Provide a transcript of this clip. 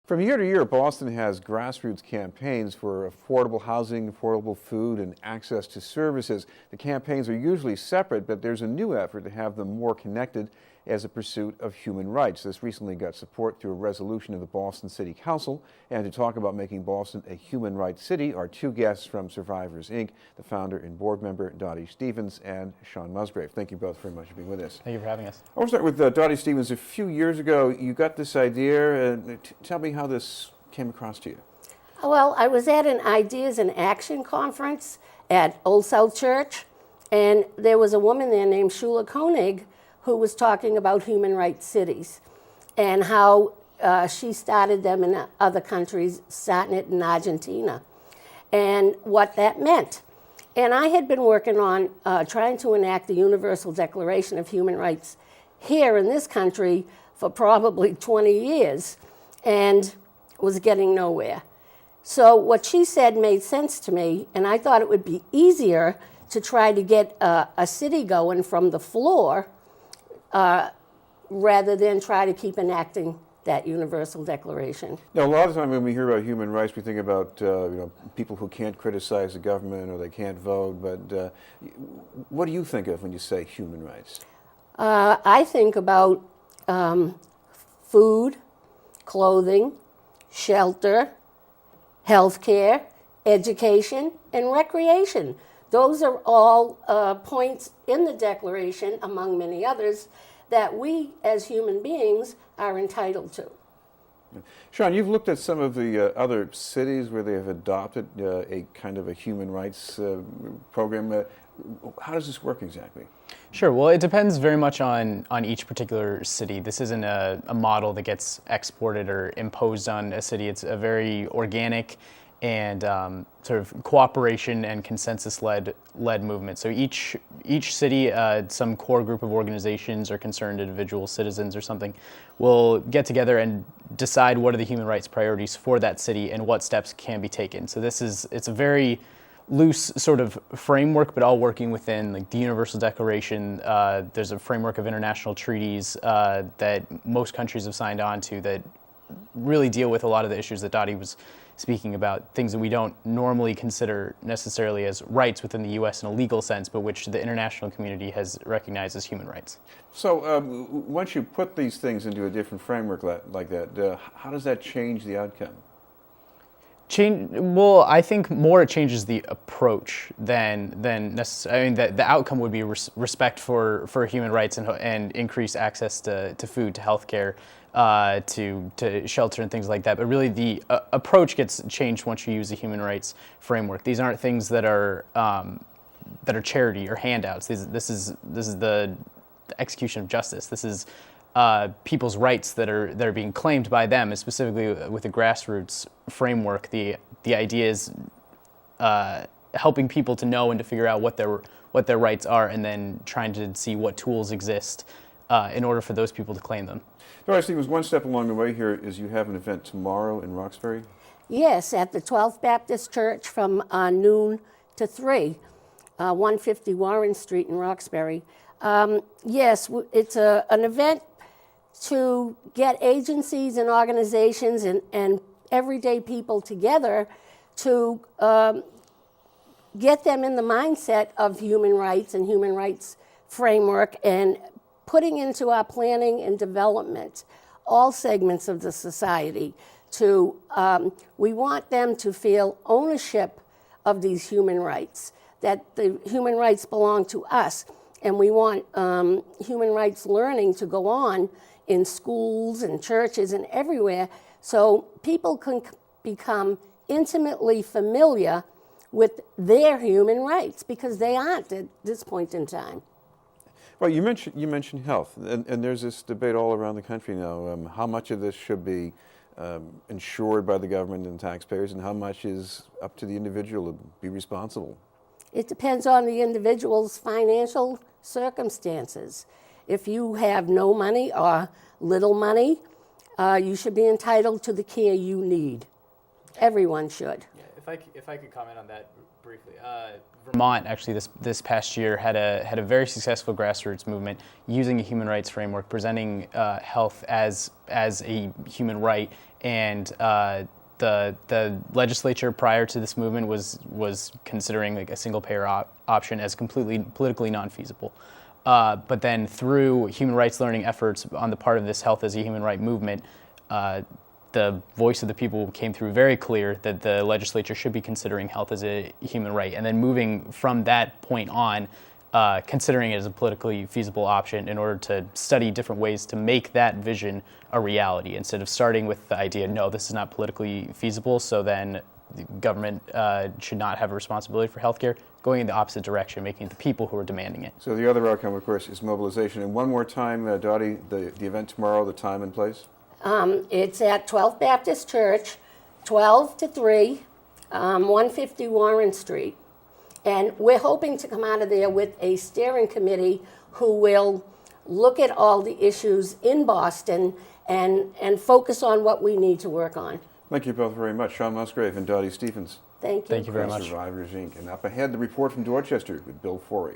From year to year, Boston has grassroots campaigns for affordable housing, affordable food, and access to services. The campaigns are usually separate, but there's a new effort to have them more connected as a pursuit of human rights. This recently got support through a resolution of the Boston City Council. And to talk about making Boston a human rights city are two guests from Survivors, Inc., the founder and board member, Dottie Stevens, and Shawn Musgrave. Thank you both very much for being with us. Thank you for having us. I want to start with Dottie Stevens. A few years ago, you got this idea. Tell me how this came across to you. Well, I was at an Ideas in Action conference at Old South Church, and there was a woman there named Shula Koenig who was talking about human rights cities and how she started them in other countries, starting it in Argentina, and what that meant. And I had been working on trying to enact the Universal Declaration of Human Rights here in this country for probably 20 years and was getting nowhere. So what she said made sense to me, and I thought it would be easier to try to get a city going from the floor rather than try to keep enacting that Universal Declaration. Now, a lot of the time when we hear about human rights, we think about people who can't criticize the government or they can't vote. But what do you think of when you say human rights? I think about food, clothing, shelter, healthcare, education, and recreation. Those are all points in the Declaration, among many others, that we as human beings are entitled to. Shawn, you've looked at some of the other cities where they have adopted a kind of a human rights program. How does this work exactly? Sure. Well, it depends very much on each particular city. This isn't a model that gets exported or imposed on a city. It's a very organic and sort of cooperation and consensus-led movement. So each city, some core group of organizations or concerned individual citizens or something, will get together and decide what are the human rights priorities for that city and what steps can be taken. So it's a very loose sort of framework, but all working within like the Universal Declaration. There's a framework of international treaties that most countries have signed on to that really deal with a lot of the issues that Dottie was speaking about, things that we don't normally consider necessarily as rights within the U.S. in a legal sense, but which the international community has recognized as human rights. So once you put these things into a different framework like that, how does that change the outcome? Well, I think more it changes the approach than necessarily. I mean, the outcome would be respect for human rights and increased access to food, to healthcare, to shelter and things like that. But really, the approach gets changed once you use the human rights framework. These aren't things that are charity or handouts. This is the execution of justice. This is people's rights that are being claimed by them, and specifically with the grassroots framework. The idea is helping people to know and to figure out what their rights are, and then trying to see what tools exist in order for those people to claim them. No, I think one step along the way here is you have an event tomorrow in Roxbury. Yes, at the 12th Baptist Church from noon to 3, 150 Warren Street in Roxbury. Yes, it's an event to get agencies and organizations and everyday people together to get them in the mindset of human rights and human rights framework and putting into our planning and development all segments of the society. We want them to feel ownership of these human rights, that the human rights belong to us. And we want human rights learning to go on in schools and churches and everywhere, so people can become intimately familiar with their human rights, because they aren't at this point in time. Well, you mentioned health, and there's this debate all around the country now. How much of this should be insured by the government and taxpayers, and how much is up to the individual to be responsible? It depends on the individual's financial circumstances. If you have no money or little money, you should be entitled to the care you need. Everyone should. Yeah, if I could comment on that briefly, Vermont actually this past year had a very successful grassroots movement using a human rights framework, presenting health as a human right, and the legislature prior to this movement was considering like a single payer option as completely politically non-feasible. But then through human rights learning efforts on the part of this health as a human right movement, the voice of the people came through very clear that the legislature should be considering health as a human right. And then moving from that point on, considering it as a politically feasible option in order to study different ways to make that vision a reality, instead of starting with the idea, no, this is not politically feasible, so then the government should not have a responsibility for healthcare, going in the opposite direction, making it the people who are demanding it. So the other outcome, of course, is mobilization. And one more time, Dottie, the event tomorrow, the time and place? It's at 12 Baptist Church, 12 to 3, 150 Warren Street. And we're hoping to come out of there with a steering committee who will look at all the issues in Boston and focus on what we need to work on. Thank you both very much. Shawn Musgrave and Dottie Stephens. Thank you. Thank you very much. Survivors, Inc. And up ahead, the report from Dorchester with Bill Forey.